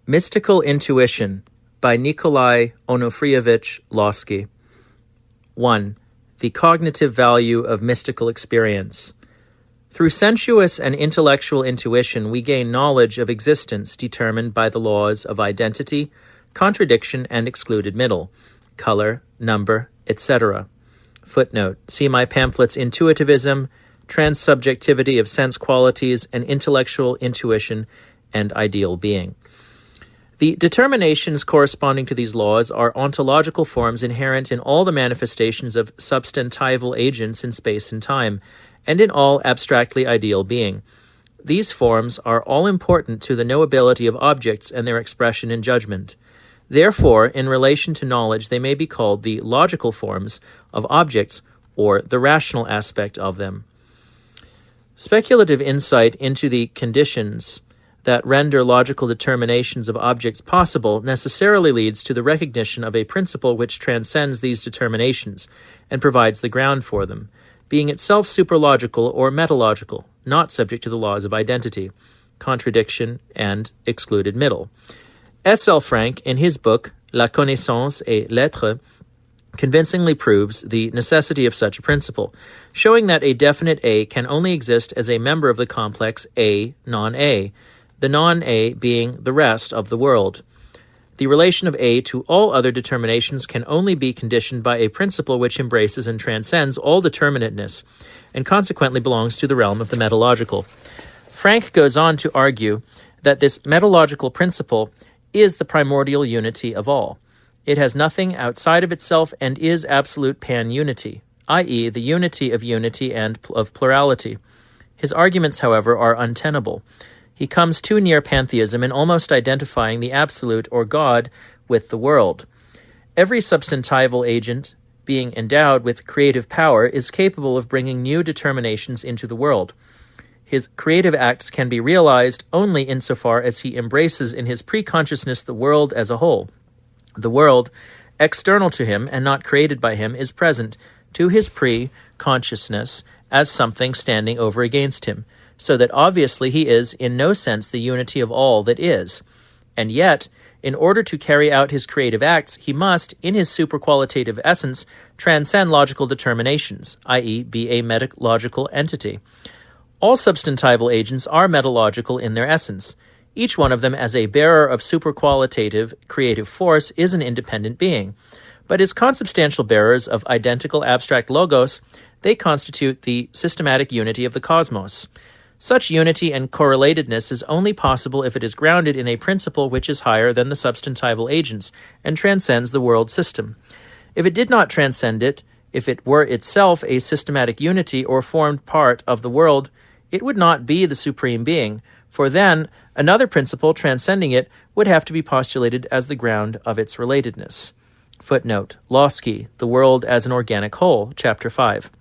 Mystical Intuition by Nikolay Lossky. 1. The cognitive value of mystical experience. Through sensuous and intellectual intuition, we gain knowledge of existence determined by the laws of identity, contradiction, and excluded middle, color, number, etc. Footnote: see my pamphlets Intuitivism, Transsubjectivity of Sense Qualities, and Intellectual Intuition and Ideal Being. The determinations corresponding to these laws are ontological forms inherent in all the manifestations of substantival agents in space and time, and in all abstractly ideal being. These forms are all important to the knowability of objects and their expression in judgment. Therefore, in relation to knowledge, they may be called the logical forms of objects or the rational aspect of them. Speculative insight into the conditions that render logical determinations of objects possible necessarily leads to the recognition of a principle which transcends these determinations and provides the ground for them, being itself superlogical or metalogical, not subject to the laws of identity, contradiction, and excluded middle. S. L. Frank, in his book La Connaissance et l'Être, convincingly proves the necessity of such a principle, showing that a definite A can only exist as a member of the complex A non-A, the non-A being the rest of the world. The relation of A to all other determinations can only be conditioned by a principle which embraces and transcends all determinateness, and consequently belongs to the realm of the metalogical. Frank goes on to argue that this metalogical principle is the primordial unity of all. It has nothing outside of itself and is absolute pan-unity, i.e., the unity and of plurality. His arguments, however, are untenable. He comes too near pantheism in almost identifying the absolute or God with the world. Every substantival agent, being endowed with creative power, is capable of bringing new determinations into the world. His creative acts can be realized only insofar as he embraces in his pre-consciousness the world as a whole. The world, external to him and not created by him, is present to his pre-consciousness as something standing over against him, so that obviously he is in no sense the unity of all that is. And yet, in order to carry out his creative acts, he must, in his superqualitative essence, transcend logical determinations, i.e., be a metalogical entity. All substantival agents are metalogical in their essence. Each one of them, as a bearer of superqualitative creative force, is an independent being. But as consubstantial bearers of identical abstract logos, they constitute the systematic unity of the cosmos. Such unity and correlatedness is only possible if it is grounded in a principle which is higher than the substantival agents and transcends the world system. If it did not transcend it, if it were itself a systematic unity or formed part of the world, it would not be the supreme being, for then another principle transcending it would have to be postulated as the ground of its relatedness. Footnote: Lossky, The World as an Organic Whole, Chapter 5.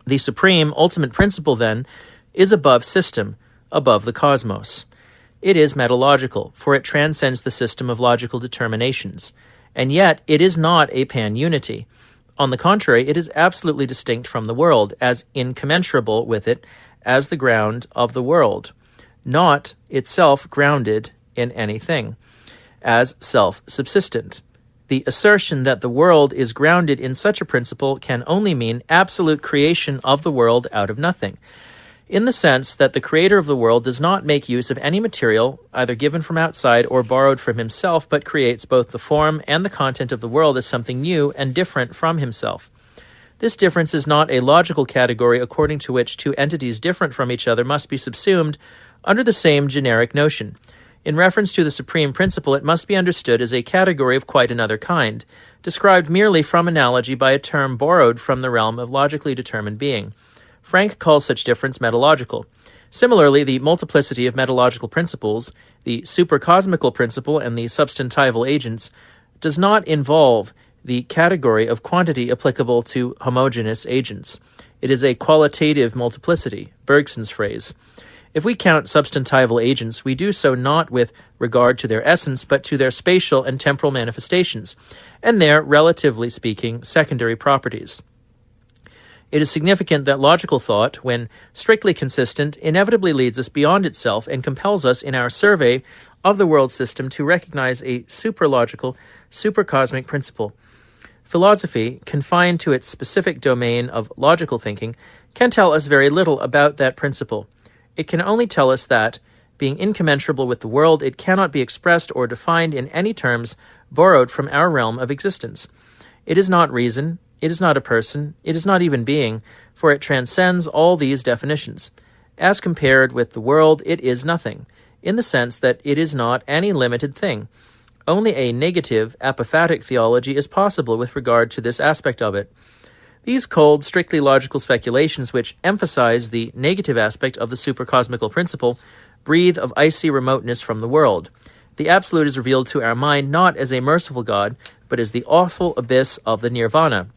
The supreme, ultimate principle, then, is above system, above the cosmos. It is metalogical, for it transcends the system of logical determinations, and yet it is not a pan-unity. On the contrary, it is absolutely distinct from the world, as incommensurable with it as the ground of the world, not itself grounded in anything, as self-subsistent. The assertion that the world is grounded in such a principle can only mean absolute creation of the world out of nothing, in the sense that the creator of the world does not make use of any material, either given from outside or borrowed from himself, but creates both the form and the content of the world as something new and different from himself. This difference is not a logical category according to which two entities different from each other must be subsumed under the same generic notion. In reference to the supreme principle, it must be understood as a category of quite another kind, described merely from analogy by a term borrowed from the realm of logically determined being. Frank calls such difference metalogical. Similarly, the multiplicity of metalogical principles, the supercosmical principle and the substantival agents, does not involve the category of quantity applicable to homogeneous agents. It is a qualitative multiplicity, Bergson's phrase. If we count substantival agents, we do so not with regard to their essence, but to their spatial and temporal manifestations, and their, relatively speaking, secondary properties. It is significant that logical thought, when strictly consistent, inevitably leads us beyond itself and compels us in our survey of the world system to recognize a superlogical, supercosmic principle. Philosophy, confined to its specific domain of logical thinking, can tell us very little about that principle. It can only tell us that, being incommensurable with the world, it cannot be expressed or defined in any terms borrowed from our realm of existence. It is not reason, it is not a person, it is not even being, for it transcends all these definitions. As compared with the world, it is nothing, in the sense that it is not any limited thing. Only a negative, apophatic theology is possible with regard to this aspect of it. These cold, strictly logical speculations which emphasize the negative aspect of the supercosmical principle breathe of icy remoteness from the world. The Absolute is revealed to our mind not as a merciful God, but as the awful abyss of the nirvana.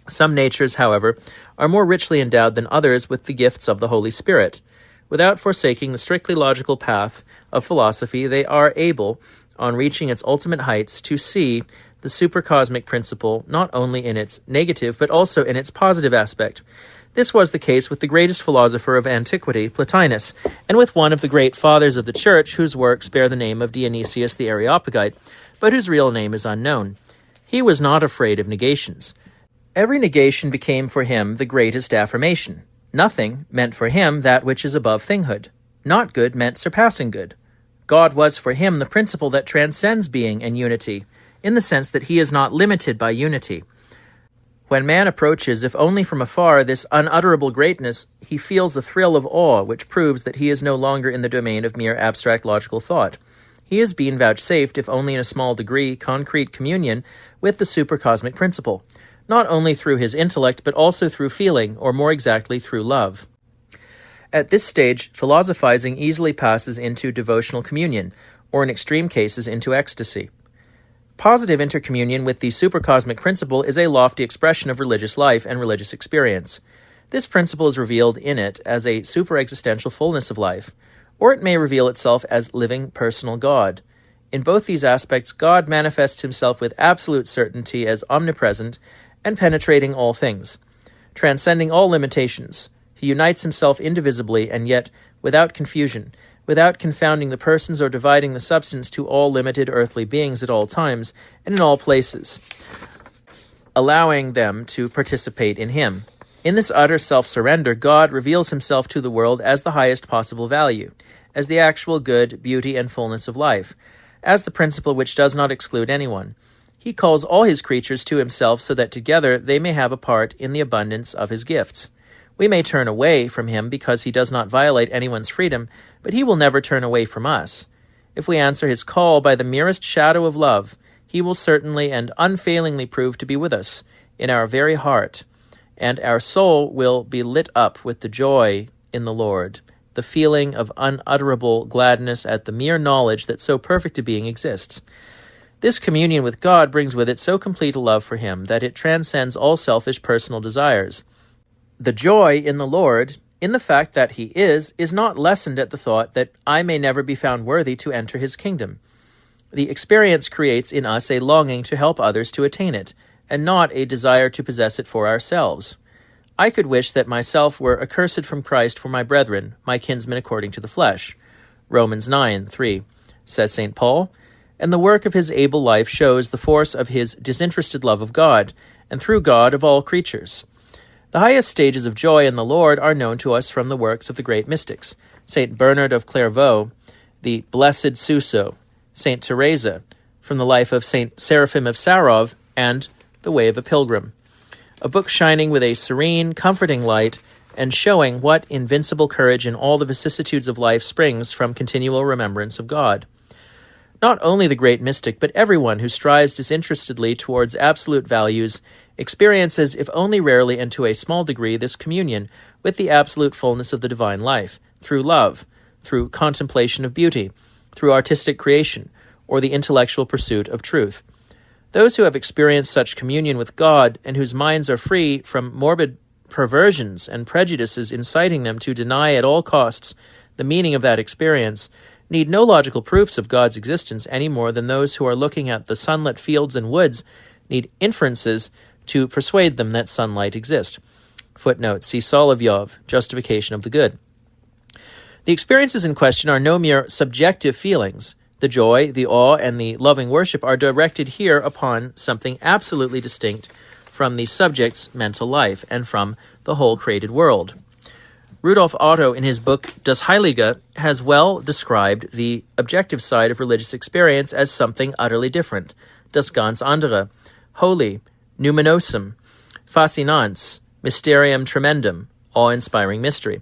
Some natures, however, are more richly endowed than others with the gifts of the Holy Spirit. Without forsaking the strictly logical path of philosophy, they are able, on reaching its ultimate heights, to see the supercosmic principle not only in its negative but also in its positive aspect. This was the case with the greatest philosopher of antiquity, Plotinus, and with one of the great fathers of the Church whose works bear the name of Dionysius the Areopagite, but whose real name is unknown. He was not afraid of negations. Every negation became for him the greatest affirmation. Nothing meant for him that which is above thinghood. Not good meant surpassing good. God was for him the principle that transcends being and unity, in the sense that he is not limited by unity. When man approaches, if only from afar, this unutterable greatness, he feels a thrill of awe which proves that he is no longer in the domain of mere abstract logical thought. He has been vouchsafed, if only in a small degree, concrete communion with the supercosmic principle, not only through his intellect, but also through feeling, or more exactly, through love. At this stage, philosophizing easily passes into devotional communion, or in extreme cases into ecstasy. Positive intercommunion with the supercosmic principle is a lofty expression of religious life and religious experience. This principle is revealed in it as a super-existential fullness of life, or it may reveal itself as living personal God. In both these aspects, God manifests himself with absolute certainty as omnipresent and penetrating all things, transcending all limitations. He unites himself indivisibly and yet without confusion, without confounding the persons or dividing the substance to all limited earthly beings at all times and in all places, allowing them to participate in him. In this utter self-surrender, God reveals himself to the world as the highest possible value, as the actual good, beauty, and fullness of life, as the principle which does not exclude anyone. He calls all his creatures to himself so that together they may have a part in the abundance of his gifts. We may turn away from him because he does not violate anyone's freedom, but he will never turn away from us. If we answer his call by the merest shadow of love, he will certainly and unfailingly prove to be with us in our very heart, and our soul will be lit up with the joy in the Lord, the feeling of unutterable gladness at the mere knowledge that so perfect a being exists. This communion with God brings with it so complete a love for him that it transcends all selfish personal desires. The joy in the Lord, in the fact that he is not lessened at the thought that I may never be found worthy to enter his kingdom. The experience creates in us a longing to help others to attain it, and not a desire to possess it for ourselves. I could wish that myself were accursed from Christ for my brethren, my kinsmen according to the flesh. Romans 9:3, says St. Paul, and the work of his able life shows the force of his disinterested love of God, and through God of all creatures. The highest stages of joy in the Lord are known to us from the works of the great mystics, St. Bernard of Clairvaux, the Blessed Suso, St. Teresa, from the life of St. Seraphim of Sarov, and The Way of a Pilgrim, a book shining with a serene, comforting light, and showing what invincible courage in all the vicissitudes of life springs from continual remembrance of God. Not only the great mystic, but everyone who strives disinterestedly towards absolute values experiences, if only rarely and to a small degree, this communion with the absolute fullness of the divine life, through love, through contemplation of beauty, through artistic creation, or the intellectual pursuit of truth. Those who have experienced such communion with God, and whose minds are free from morbid perversions and prejudices inciting them to deny at all costs the meaning of that experience, need no logical proofs of God's existence any more than those who are looking at the sunlit fields and woods need inferences to persuade them that sunlight exists. Footnote, see Solovyov, Justification of the Good. The experiences in question are no mere subjective feelings. The joy, the awe, and the loving worship are directed here upon something absolutely distinct from the subject's mental life and from the whole created world. Rudolf Otto, in his book Das Heilige, has well described the objective side of religious experience as something utterly different, das ganz andere, holy, numinosum, fascinans, mysterium tremendum, awe-inspiring mystery.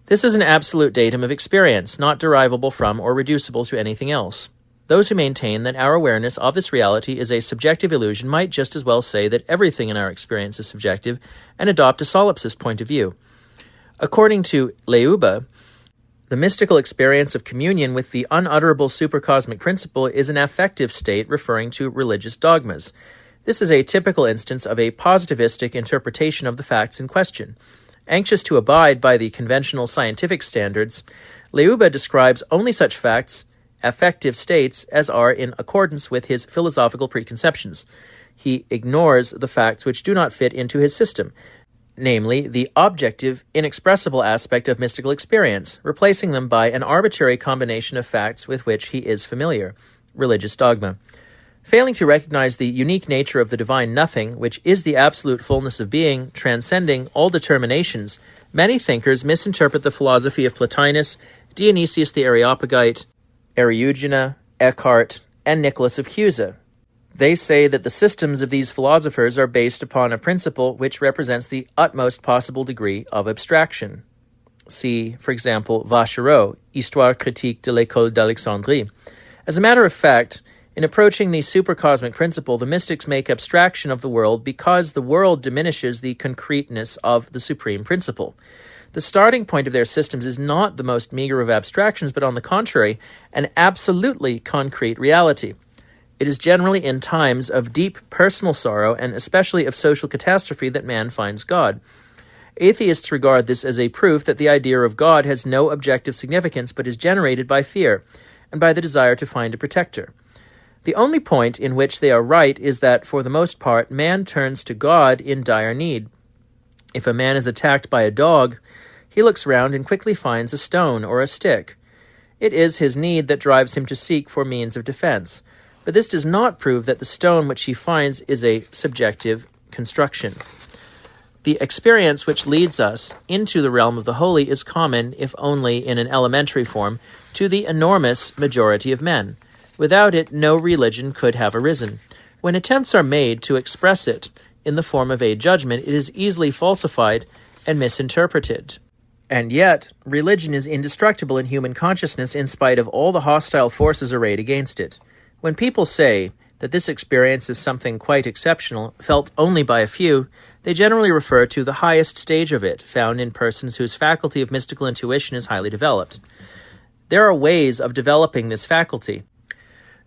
This is an absolute datum of experience, not derivable from or reducible to anything else. Those who maintain that our awareness of this reality is a subjective illusion might just as well say that everything in our experience is subjective and adopt a solipsist point of view. According to Leuba, the mystical experience of communion with the unutterable supercosmic principle is an affective state referring to religious dogmas. This is a typical instance of a positivistic interpretation of the facts in question. Anxious to abide by the conventional scientific standards, Leuba describes only such facts, affective states, as are in accordance with his philosophical preconceptions. He ignores the facts which do not fit into his system, namely the objective, inexpressible aspect of mystical experience, replacing them by an arbitrary combination of facts with which he is familiar, religious dogma. Failing to recognize the unique nature of the divine nothing, which is the absolute fullness of being, transcending all determinations, many thinkers misinterpret the philosophy of Plotinus, Dionysius the Areopagite, Eriugena, Eckhart, and Nicholas of Cusa. They say that the systems of these philosophers are based upon a principle which represents the utmost possible degree of abstraction. See, for example, Vachereau, Histoire critique de l'école d'Alexandrie. As a matter of fact, in approaching the supercosmic principle, the mystics make abstraction of the world because the world diminishes the concreteness of the supreme principle. The starting point of their systems is not the most meager of abstractions, but on the contrary, an absolutely concrete reality. It is generally in times of deep personal sorrow and especially of social catastrophe that man finds God. Atheists regard this as a proof that the idea of God has no objective significance but is generated by fear and by the desire to find a protector. The only point in which they are right is that, for the most part, man turns to God in dire need. If a man is attacked by a dog, he looks round and quickly finds a stone or a stick. It is his need that drives him to seek for means of defense. But this does not prove that the stone which he finds is a subjective construction. The experience which leads us into the realm of the holy is common, if only in an elementary form, to the enormous majority of men. Without it, no religion could have arisen. When attempts are made to express it in the form of a judgment, it is easily falsified and misinterpreted. And yet, religion is indestructible in human consciousness in spite of all the hostile forces arrayed against it. When people say that this experience is something quite exceptional, felt only by a few, they generally refer to the highest stage of it, found in persons whose faculty of mystical intuition is highly developed. There are ways of developing this faculty.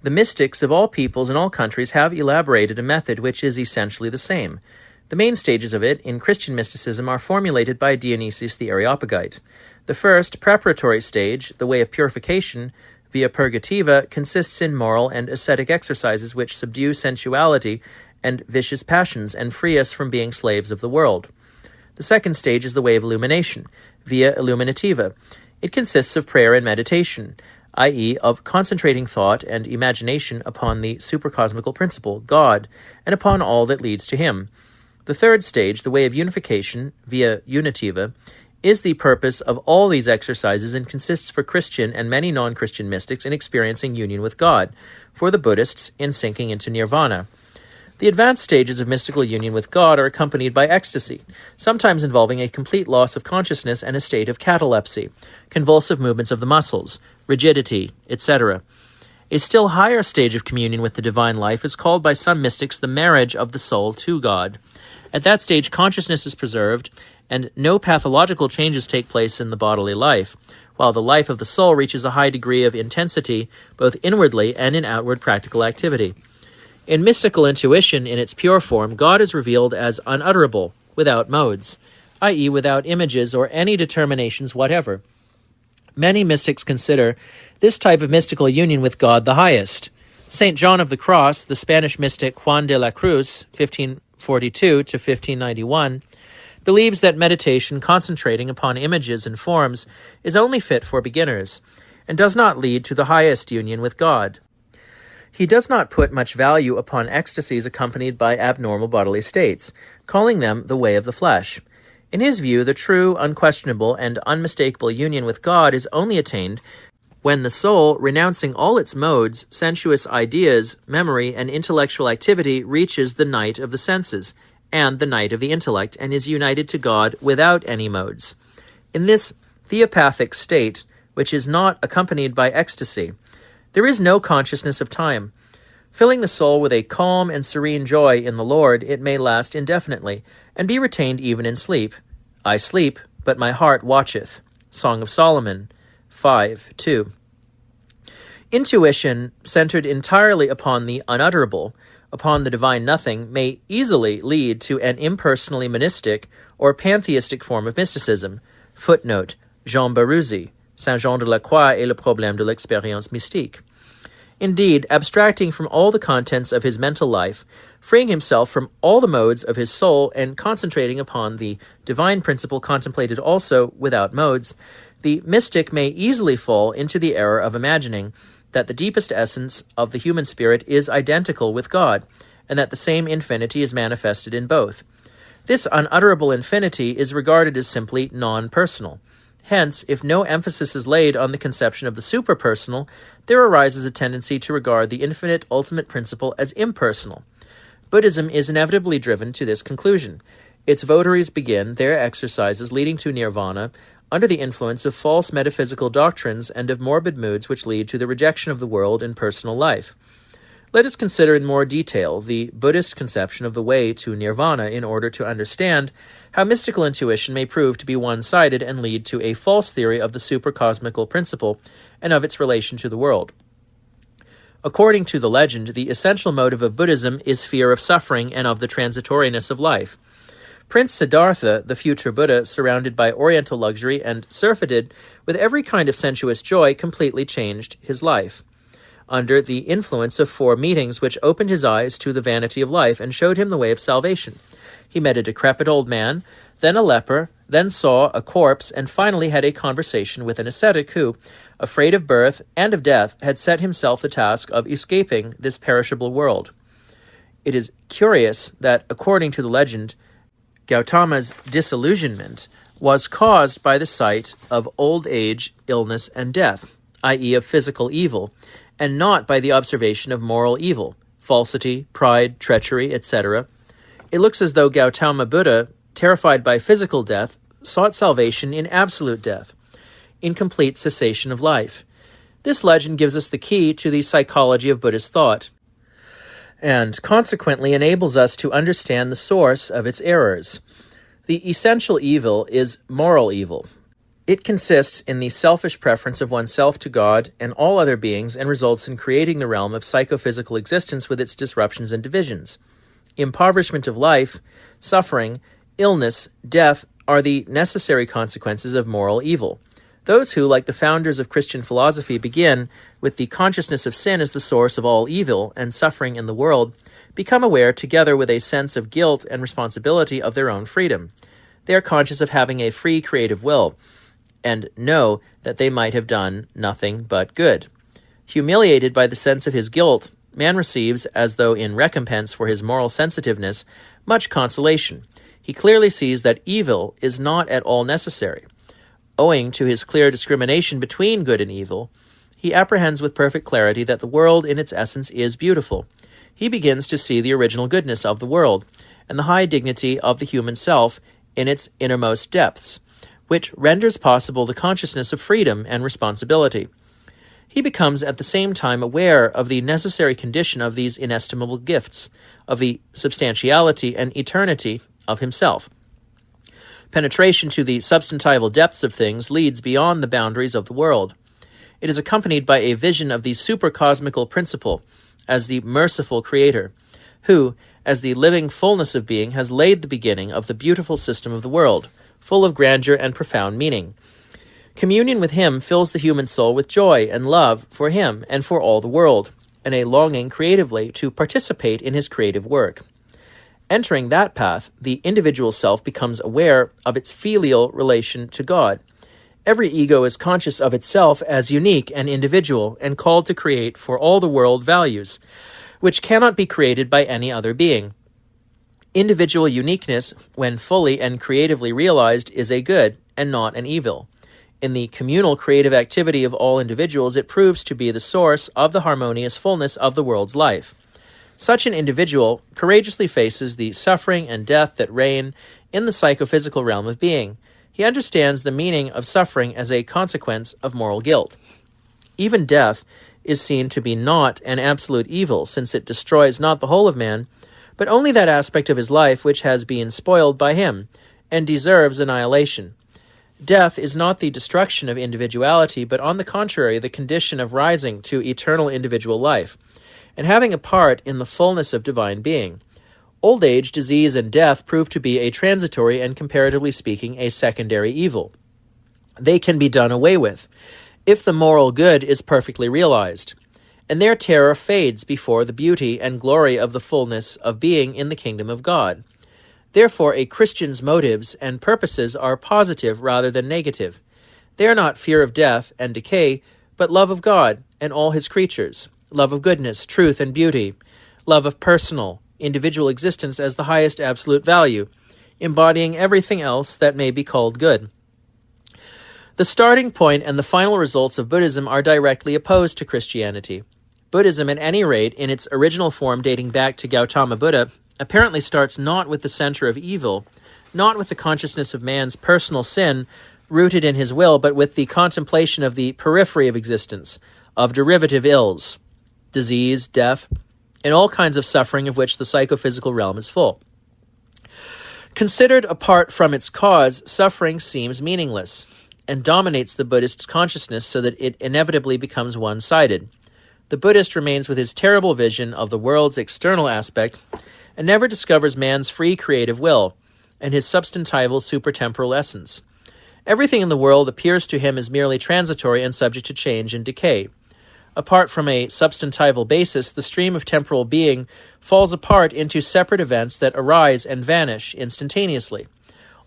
The mystics of all peoples and all countries have elaborated a method which is essentially the same. The main stages of it, in Christian mysticism, are formulated by Dionysius the Areopagite. The first, preparatory stage, the way of purification, via purgativa, consists in moral and ascetic exercises which subdue sensuality and vicious passions and free us from being slaves of the world. The second stage is the way of illumination, via illuminativa. It consists of prayer and meditation, i.e., of concentrating thought and imagination upon the supercosmical principle, God, and upon all that leads to him. The third stage, the way of unification, via unitiva, is the purpose of all these exercises and consists for Christian and many non-Christian mystics in experiencing union with God, for the Buddhists in sinking into nirvana. The advanced stages of mystical union with God are accompanied by ecstasy, sometimes involving a complete loss of consciousness and a state of catalepsy, convulsive movements of the muscles, rigidity, etc. A still higher stage of communion with the divine life is called by some mystics the marriage of the soul to God. At that stage, consciousness is preserved, and no pathological changes take place in the bodily life, while the life of the soul reaches a high degree of intensity, both inwardly and in outward practical activity. In mystical intuition, in its pure form, God is revealed as unutterable, without modes, i.e., without images or any determinations whatever. Many mystics consider this type of mystical union with God the highest. St. John of the Cross, the Spanish mystic Juan de la Cruz, 1542 to 1591, believes that meditation concentrating upon images and forms is only fit for beginners, and does not lead to the highest union with God. He does not put much value upon ecstasies accompanied by abnormal bodily states, calling them the way of the flesh. In his view, the true, unquestionable, and unmistakable union with God is only attained when the soul, renouncing all its modes, sensuous ideas, memory, and intellectual activity, reaches the night of the senses and the night of the intellect, and is united to God without any modes. In this theopathic state, which is not accompanied by ecstasy, there is no consciousness of time. Filling the soul with a calm and serene joy in the Lord, it may last indefinitely, and be retained even in sleep. I sleep, but my heart watcheth. Song of Solomon 5:2. Intuition, centered entirely upon the unutterable, upon the divine nothing, may easily lead to an impersonally monistic or pantheistic form of mysticism. Footnote, Jean Baruzzi, Saint Jean de la Croix et le problème de l'expérience mystique. Indeed, abstracting from all the contents of his mental life, freeing himself from all the modes of his soul, and concentrating upon the divine principle contemplated also without modes, the mystic may easily fall into the error of imagining that the deepest essence of the human spirit is identical with God, and that the same infinity is manifested in both. This unutterable infinity is regarded as simply non-personal. Hence, if no emphasis is laid on the conception of the superpersonal, there arises a tendency to regard the infinite ultimate principle as impersonal. Buddhism is inevitably driven to this conclusion. Its votaries begin their exercises leading to nirvana under the influence of false metaphysical doctrines and of morbid moods which lead to the rejection of the world and personal life. Let us consider in more detail the Buddhist conception of the way to nirvana in order to understand how mystical intuition may prove to be one-sided and lead to a false theory of the supercosmical principle and of its relation to the world. According to the legend, the essential motive of Buddhism is fear of suffering and of the transitoriness of life. Prince Siddhartha, the future Buddha, surrounded by oriental luxury and surfeited with every kind of sensuous joy, completely changed his life. Under the influence of 4 meetings which opened his eyes to the vanity of life and showed him the way of salvation. He met a decrepit old man, then a leper, then saw a corpse, and finally had a conversation with an ascetic who, afraid of birth and of death, had set himself the task of escaping this perishable world. It is curious that, according to the legend, Gautama's disillusionment was caused by the sight of old age, illness, and death, i.e. of physical evil, and not by the observation of moral evil, falsity, pride, treachery, etc. It looks as though Gautama Buddha, terrified by physical death, sought salvation in absolute death, in complete cessation of life. This legend gives us the key to the psychology of Buddhist thought, and consequently enables us to understand the source of its errors. The essential evil is moral evil. It consists in the selfish preference of oneself to God and all other beings and results in creating the realm of psychophysical existence with its disruptions and divisions. Impoverishment of life, suffering, illness, death are the necessary consequences of moral evil. Those who, like the founders of Christian philosophy, begin with the consciousness of sin as the source of all evil and suffering in the world, become aware, together with a sense of guilt and responsibility, of their own freedom. They are conscious of having a free creative will, and know that they might have done nothing but good. Humiliated by the sense of his guilt, man receives, as though in recompense for his moral sensitiveness, much consolation. He clearly sees that evil is not at all necessary. Owing to his clear discrimination between good and evil, he apprehends with perfect clarity that the world in its essence is beautiful. He begins to see the original goodness of the world, and the high dignity of the human self in its innermost depths, which renders possible the consciousness of freedom and responsibility. He becomes at the same time aware of the necessary condition of these inestimable gifts, of the substantiality and eternity of himself. Penetration to the substantival depths of things leads beyond the boundaries of the world. It is accompanied by a vision of the supercosmical principle as the merciful creator, who, as the living fullness of being, has laid the beginning of the beautiful system of the world, full of grandeur and profound meaning. Communion with him fills the human soul with joy and love for him and for all the world, and a longing creatively to participate in his creative work. Entering that path, the individual self becomes aware of its filial relation to God, Every ego is conscious of itself as unique and individual and called to create for all the world values, which cannot be created by any other being. Individual uniqueness, when fully and creatively realized, is a good and not an evil. In the communal creative activity of all individuals, it proves to be the source of the harmonious fullness of the world's life. Such an individual courageously faces the suffering and death that reign in the psychophysical realm of being. He understands the meaning of suffering as a consequence of moral guilt. Even death is seen to be not an absolute evil, since it destroys not the whole of man, but only that aspect of his life which has been spoiled by him, and deserves annihilation. Death is not the destruction of individuality, but on the contrary, the condition of rising to eternal individual life, and having a part in the fullness of divine being. Old age, disease, and death prove to be a transitory and, comparatively speaking, a secondary evil. They can be done away with, if the moral good is perfectly realized, and their terror fades before the beauty and glory of the fullness of being in the kingdom of God. Therefore, a Christian's motives and purposes are positive rather than negative. They are not fear of death and decay, but love of God and all his creatures, love of goodness, truth, and beauty, love of personal, individual existence as the highest absolute value, embodying everything else that may be called good. The starting point and the final results of Buddhism are directly opposed to Christianity. Buddhism, at any rate, in its original form dating back to Gautama Buddha, apparently starts not with the center of evil, not with the consciousness of man's personal sin rooted in his will, but with the contemplation of the periphery of existence, of derivative ills, disease, death, and all kinds of suffering of which the psychophysical realm is full. Considered apart from its cause, suffering seems meaningless and dominates the Buddhist's consciousness so that it inevitably becomes one-sided. The Buddhist remains with his terrible vision of the world's external aspect and never discovers man's free creative will and his substantival supertemporal essence. Everything in the world appears to him as merely transitory and subject to change and decay. Apart from a substantival basis, the stream of temporal being falls apart into separate events that arise and vanish instantaneously.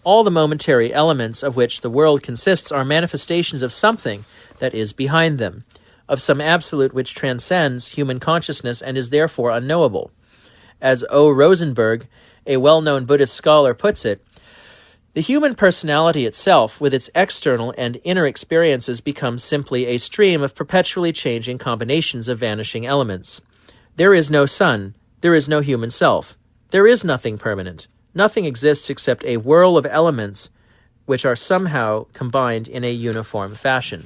All the momentary elements of which the world consists are manifestations of something that is behind them, of some absolute which transcends human consciousness and is therefore unknowable. As O. Rosenberg, a well-known Buddhist scholar, puts it, the human personality itself, with its external and inner experiences, becomes simply a stream of perpetually changing combinations of vanishing elements. There is no sun. There is no human self. There is nothing permanent. Nothing exists except a whirl of elements which are somehow combined in a uniform fashion.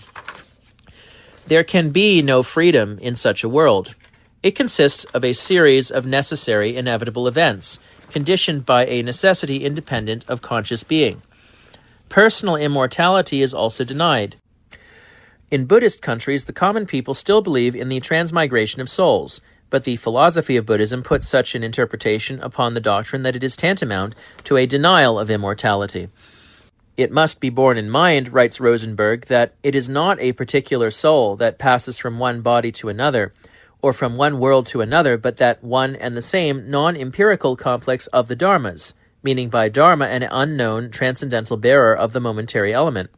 There can be no freedom in such a world. It consists of a series of necessary, inevitable events, conditioned by a necessity independent of conscious being. Personal immortality is also denied. In Buddhist countries, the common people still believe in the transmigration of souls, but the philosophy of Buddhism puts such an interpretation upon the doctrine that it is tantamount to a denial of immortality. It must be borne in mind, writes Rosenberg, that it is not a particular soul that passes from one body to another, or from one world to another, but that one and the same non-empirical complex of the dharmas, meaning by dharma an unknown transcendental bearer of the momentary element,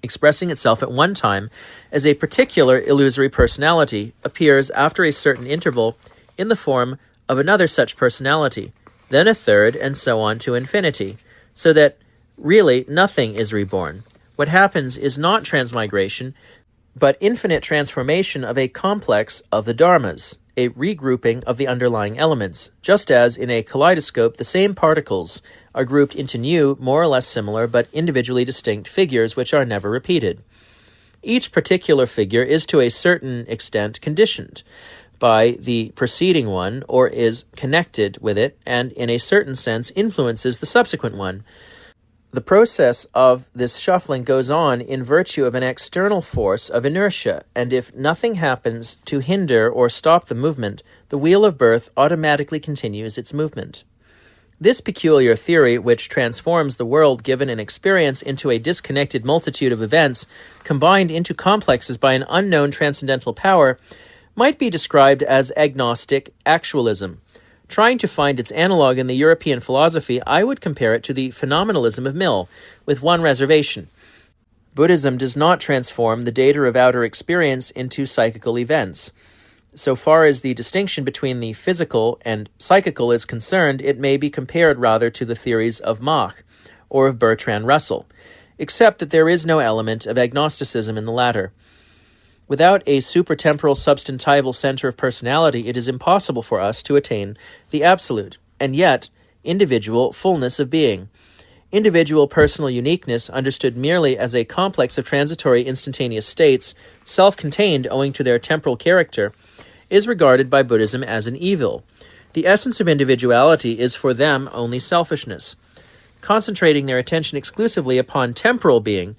expressing itself at one time as a particular illusory personality, appears after a certain interval in the form of another such personality, then a third, and so on to infinity, so that really nothing is reborn. What happens is not transmigration, but infinite transformation of a complex of the dharmas, a regrouping of the underlying elements, just as in a kaleidoscope the same particles are grouped into new, more or less similar, but individually distinct figures which are never repeated. Each particular figure is to a certain extent conditioned by the preceding one, or is connected with it, and in a certain sense influences the subsequent one. The process of this shuffling goes on in virtue of an external force of inertia, and if nothing happens to hinder or stop the movement, the wheel of birth automatically continues its movement. This peculiar theory, which transforms the world given an experience into a disconnected multitude of events combined into complexes by an unknown transcendental power, might be described as agnostic actualism. Trying to find its analog in the European philosophy, I would compare it to the phenomenalism of Mill, with one reservation. Buddhism does not transform the data of outer experience into psychical events. So far as the distinction between the physical and psychical is concerned, it may be compared rather to the theories of Mach or of Bertrand Russell, except that there is no element of agnosticism in the latter. Without a supratemporal substantival center of personality, it is impossible for us to attain the absolute, and yet individual fullness of being. Individual personal uniqueness, understood merely as a complex of transitory instantaneous states, self-contained owing to their temporal character, is regarded by Buddhism as an evil. The essence of individuality is for them only selfishness. Concentrating their attention exclusively upon temporal being,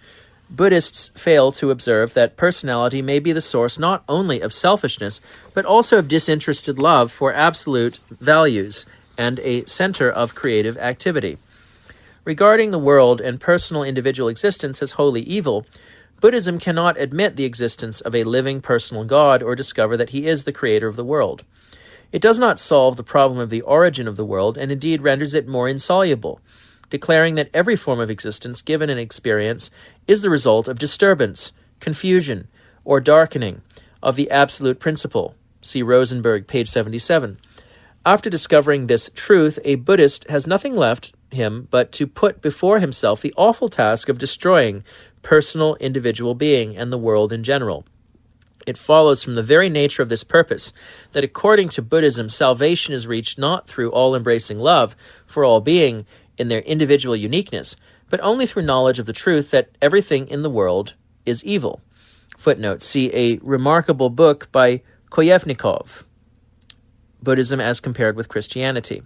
Buddhists fail to observe that personality may be the source not only of selfishness, but also of disinterested love for absolute values and a center of creative activity. Regarding the world and personal individual existence as wholly evil, Buddhism cannot admit the existence of a living personal God or discover that he is the creator of the world. It does not solve the problem of the origin of the world, and indeed renders it more insoluble, declaring that every form of existence given in experience is the result of disturbance, confusion, or darkening of the absolute principle. See Rosenberg, page 77. After discovering this truth, a Buddhist has nothing left him but to put before himself the awful task of destroying personal individual being and the world in general. It follows from the very nature of this purpose that according to Buddhism, salvation is reached not through all-embracing love for all being in their individual uniqueness, but only through knowledge of the truth that everything in the world is evil. Footnote, see a remarkable book by Koyevnikov, Buddhism as Compared with Christianity.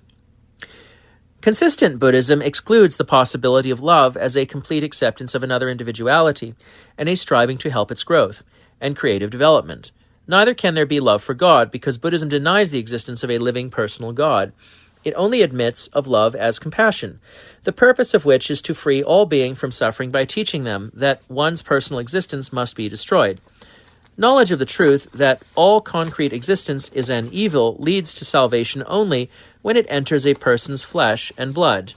Consistent Buddhism excludes the possibility of love as a complete acceptance of another individuality and a striving to help its growth and creative development. Neither can there be love for God, because Buddhism denies the existence of a living personal God. It only admits of love as compassion, the purpose of which is to free all being from suffering by teaching them that one's personal existence must be destroyed. Knowledge of the truth that all concrete existence is an evil leads to salvation only when it enters a person's flesh and blood.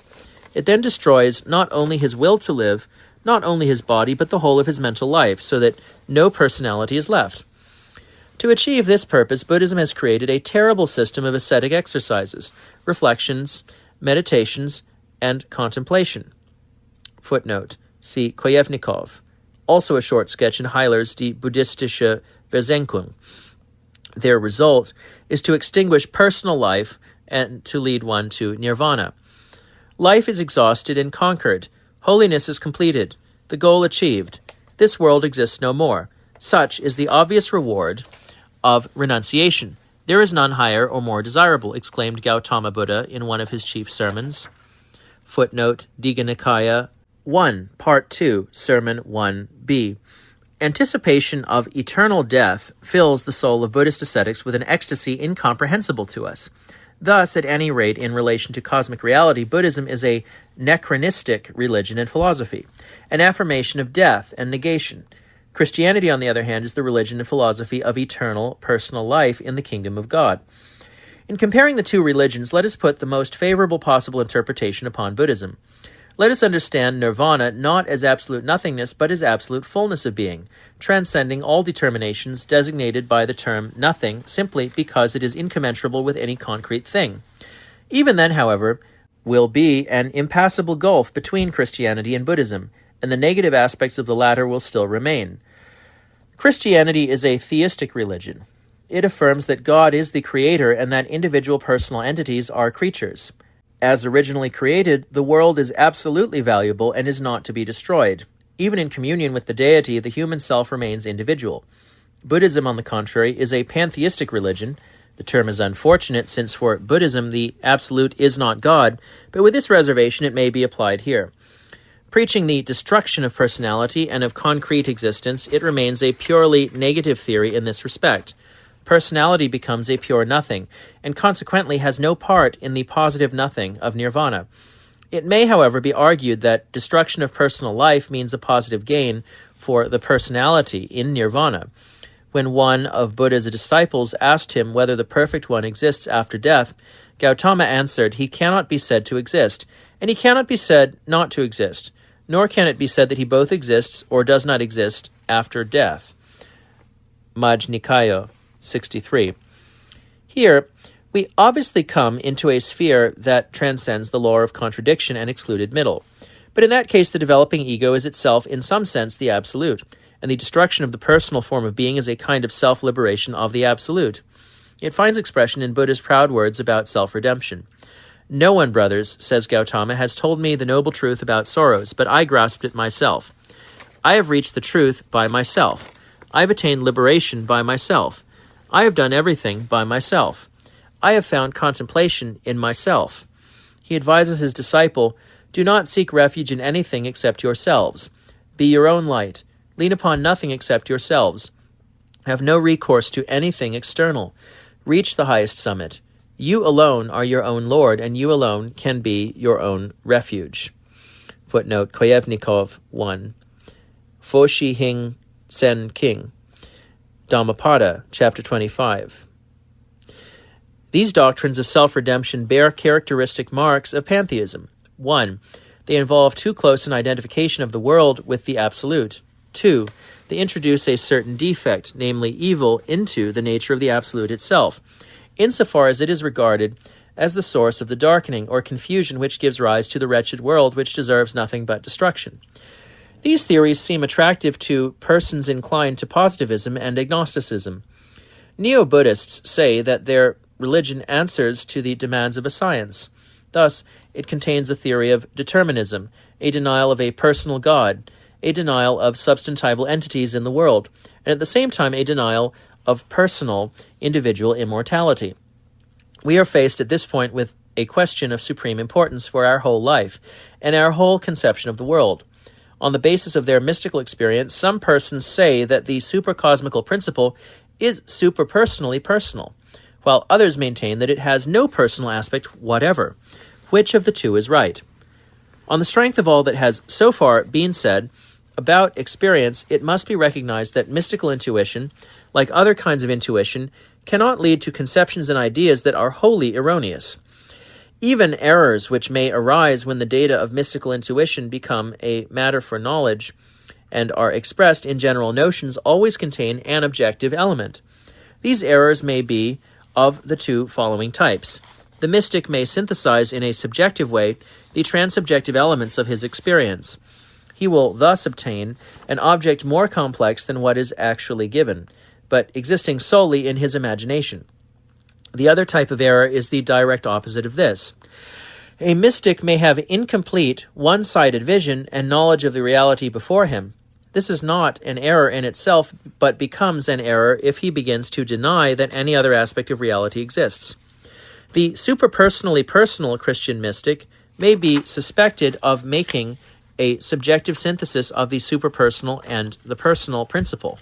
It then destroys not only his will to live, not only his body, but the whole of his mental life, so that no personality is left. To achieve this purpose, Buddhism has created a terrible system of ascetic exercises, reflections, meditations, and contemplation. Footnote, see Koyevnikov. Also a short sketch in Heiler's Die Buddhistische Versenkung. Their result is to extinguish personal life and to lead one to nirvana. Life is exhausted and conquered. Holiness is completed. The goal achieved. This world exists no more. Such is the obvious reward of renunciation. There is none higher or more desirable, exclaimed Gautama Buddha in one of his chief sermons. Footnote, Digha Nikaya 1, Part 2, Sermon 1b. Anticipation of eternal death fills the soul of Buddhist ascetics with an ecstasy incomprehensible to us. Thus, at any rate, in relation to cosmic reality, Buddhism is a necronistic religion and philosophy, an affirmation of death and negation. Christianity, on the other hand, is the religion and philosophy of eternal personal life in the kingdom of God. In comparing the two religions, let us put the most favorable possible interpretation upon Buddhism. Let us understand nirvana not as absolute nothingness, but as absolute fullness of being, transcending all determinations designated by the term nothing, simply because it is incommensurable with any concrete thing. Even then, however, will be an impassable gulf between Christianity and Buddhism, and the negative aspects of the latter will still remain. Christianity is a theistic religion. It affirms that God is the creator and that individual personal entities are creatures. As originally created, the world is absolutely valuable and is not to be destroyed. Even in communion with the deity, the human self remains individual. Buddhism, on the contrary, is a pantheistic religion. The term is unfortunate, since for Buddhism the absolute is not God, but with this reservation it may be applied here. Preaching the destruction of personality and of concrete existence, it remains a purely negative theory in this respect. Personality becomes a pure nothing, and consequently has no part in the positive nothing of nirvana. It may, however, be argued that destruction of personal life means a positive gain for the personality in nirvana. When one of Buddha's disciples asked him whether the perfect one exists after death, Gautama answered, "He cannot be said to exist, and he cannot be said not to exist. nor can it be said that he both exists or does not exist after death. Maj Nikaya 63. Here, we obviously come into a sphere that transcends the law of contradiction and excluded middle. But in that case, the developing ego is itself, in some sense, the absolute, and the destruction of the personal form of being is a kind of self-liberation of the absolute. It finds expression in Buddha's proud words about self-redemption. "No one, brothers," says Gautama, "has told me the noble truth about sorrows, but I grasped it myself. I have reached the truth by myself. I have attained liberation by myself. I have done everything by myself. I have found contemplation in myself." He advises his disciple, "Do not seek refuge in anything except yourselves. Be your own light. Lean upon nothing except yourselves. Have no recourse to anything external. Reach the highest summit. You alone are your own Lord, and you alone can be your own refuge." Footnote, Koyevnikov 1. Foshi Hing Sen King. Dhammapada, chapter 25. These doctrines of self-redemption bear characteristic marks of pantheism. 1. They involve too close an identification of the world with the absolute. 2. They introduce a certain defect, namely evil, into the nature of the absolute itself, insofar as it is regarded as the source of the darkening or confusion which gives rise to the wretched world which deserves nothing but destruction. These theories seem attractive to persons inclined to positivism and agnosticism. Neo-Buddhists say that their religion answers to the demands of a science. Thus, it contains a theory of determinism, a denial of a personal God, a denial of substantival entities in the world, and at the same time a denial of personal, individual immortality. We are faced at this point with a question of supreme importance for our whole life and our whole conception of the world. On the basis of their mystical experience, some persons say that the supercosmical principle is superpersonally personal, while others maintain that it has no personal aspect whatever. Which of the two is right? On the strength of all that has so far been said about experience, it must be recognized that mystical intuition, like other kinds of intuition, cannot lead to conceptions and ideas that are wholly erroneous. Even errors which may arise when the data of mystical intuition become a matter for knowledge and are expressed in general notions always contain an objective element. These errors may be of the two following types. The mystic may synthesize in a subjective way the transsubjective elements of his experience. He will thus obtain an object more complex than what is actually given, but existing solely in his imagination. The other type of error is the direct opposite of this. A mystic may have incomplete, one-sided vision and knowledge of the reality before him. This is not an error in itself, but becomes an error if he begins to deny that any other aspect of reality exists. The superpersonally personal Christian mystic may be suspected of making a subjective synthesis of the superpersonal and the personal principle.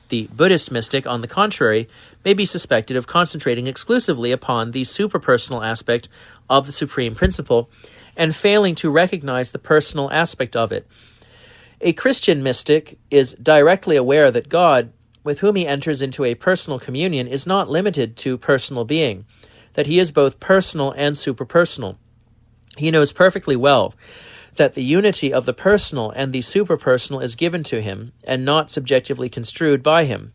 The Buddhist mystic, on the contrary, may be suspected of concentrating exclusively upon the superpersonal aspect of the supreme principle and failing to recognize the personal aspect of it. A Christian mystic is directly aware that God, with whom he enters into a personal communion, is not limited to personal being, that he is both personal and superpersonal. He knows perfectly well that the unity of the personal and the superpersonal is given to him and not subjectively construed by him.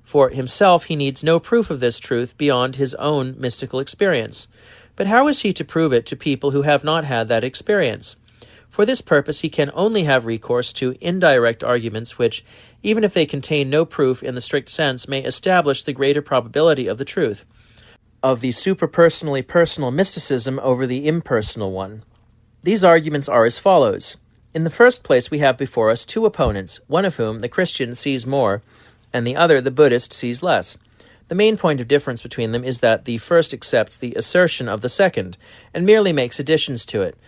For himself, he needs no proof of this truth beyond his own mystical experience. But how is he to prove it to people who have not had that experience? For this purpose, he can only have recourse to indirect arguments which, even if they contain no proof in the strict sense, may establish the greater probability of the truth, of the superpersonally personal mysticism over the impersonal one. These arguments are as follows. In the first place, we have before us two opponents, one of whom the Christian sees more, and the other the Buddhist sees less. The main point of difference between them is that the first accepts the assertion of the second, and merely makes additions to it,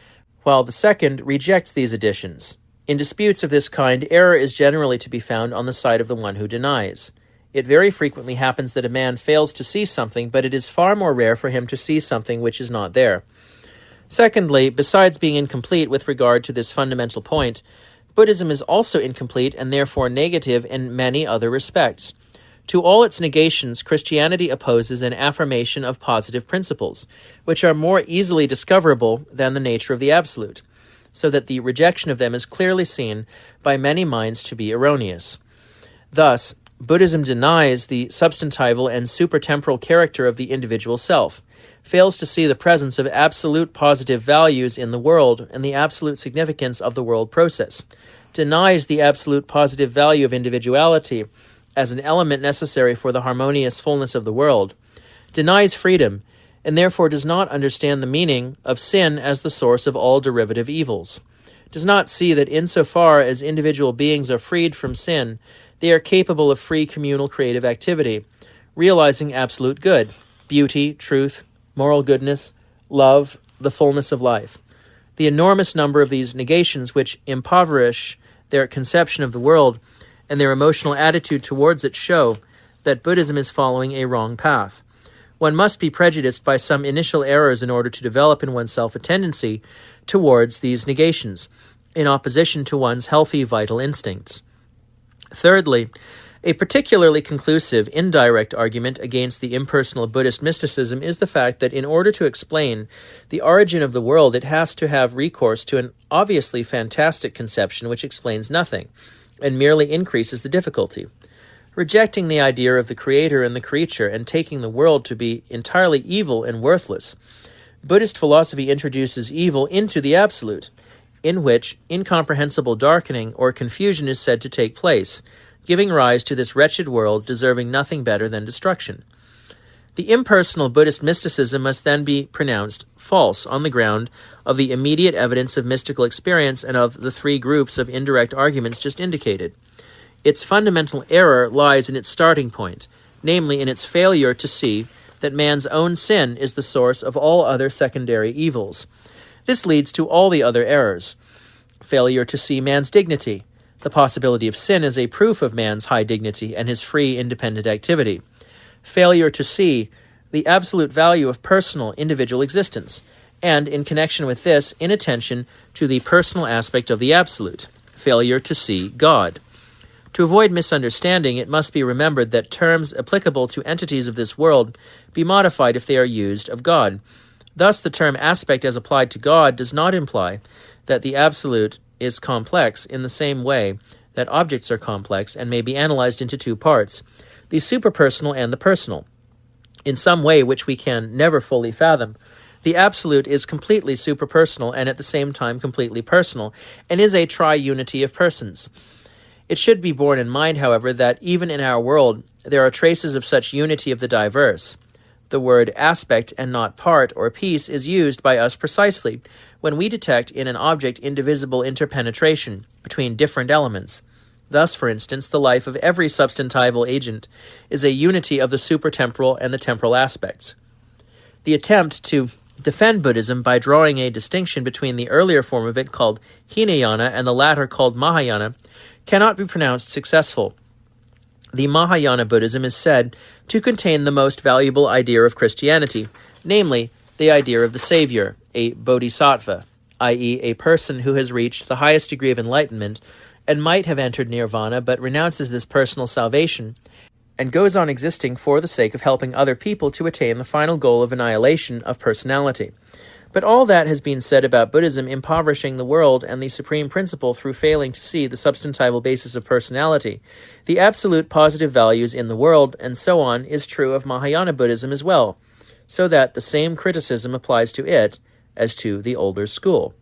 while the second rejects these additions. In disputes of this kind, error is generally to be found on the side of the one who denies. It very frequently happens that a man fails to see something, but it is far more rare for him to see something which is not there. Secondly, besides being incomplete with regard to this fundamental point, Buddhism is also incomplete and therefore negative in many other respects. To all its negations, Christianity opposes an affirmation of positive principles, which are more easily discoverable than the nature of the absolute. so that the rejection of them is clearly seen by many minds to be erroneous. Thus, Buddhism denies the substantival and supertemporal character of the individual self, fails to see the presence of absolute positive values in the world and the absolute significance of the world process, denies the absolute positive value of individuality as an element necessary for the harmonious fullness of the world, denies freedom, and therefore does not understand the meaning of sin as the source of all derivative evils, does not see that insofar as individual beings are freed from sin, they are capable of free communal creative activity, realizing absolute good, beauty, truth, moral goodness, love, the fullness of life. The enormous number of these negations which impoverish their conception of the world and their emotional attitude towards it show that Buddhism is following a wrong path. One must be prejudiced by some initial errors in order to develop in oneself a tendency towards these negations, in opposition to one's healthy vital instincts. Thirdly, a particularly conclusive indirect argument against the impersonal Buddhist mysticism is the fact that in order to explain the origin of the world, it has to have recourse to an obviously fantastic conception which explains nothing, and merely increases the difficulty. Rejecting the idea of the creator and the creature and taking the world to be entirely evil and worthless, Buddhist philosophy introduces evil into the absolute, in which incomprehensible darkening or confusion is said to take place, giving rise to this wretched world deserving nothing better than destruction. The impersonal Buddhist mysticism must then be pronounced false on the ground of the immediate evidence of mystical experience and of the three groups of indirect arguments just indicated. Its fundamental error lies in its starting point, namely in its failure to see that man's own sin is the source of all other secondary evils. This leads to all the other errors. Failure to see man's dignity, the possibility of sin as a proof of man's high dignity and his free, independent activity. Failure to see the absolute value of personal, individual existence, and, in connection with this, inattention to the personal aspect of the absolute. Failure to see God. To avoid misunderstanding, it must be remembered that terms applicable to entities of this world be modified if they are used of God. Thus, the term aspect as applied to God does not imply that the absolute is complex in the same way that objects are complex and may be analyzed into two parts, the superpersonal and the personal. In some way which we can never fully fathom, the absolute is completely superpersonal and at the same time completely personal, and is a triunity of persons. It should be borne in mind, however, that even in our world there are traces of such unity of the diverse. The word aspect and not part or piece is used by us precisely when we detect in an object indivisible interpenetration between different elements. Thus, for instance, the life of every substantival agent is a unity of the supertemporal and the temporal aspects. The attempt to defend Buddhism by drawing a distinction between the earlier form of it called Hinayana and the latter called Mahayana cannot be pronounced successful. The Mahayana Buddhism is said to contain the most valuable idea of Christianity, namely the idea of the Savior, a bodhisattva, i.e. a person who has reached the highest degree of enlightenment and might have entered nirvana but renounces this personal salvation and goes on existing for the sake of helping other people to attain the final goal of annihilation of personality. But all that has been said about Buddhism impoverishing the world and the supreme principle through failing to see the substantival basis of personality, the absolute positive values in the world, and so on, is true of Mahayana Buddhism as well, so that the same criticism applies to it as to the older school.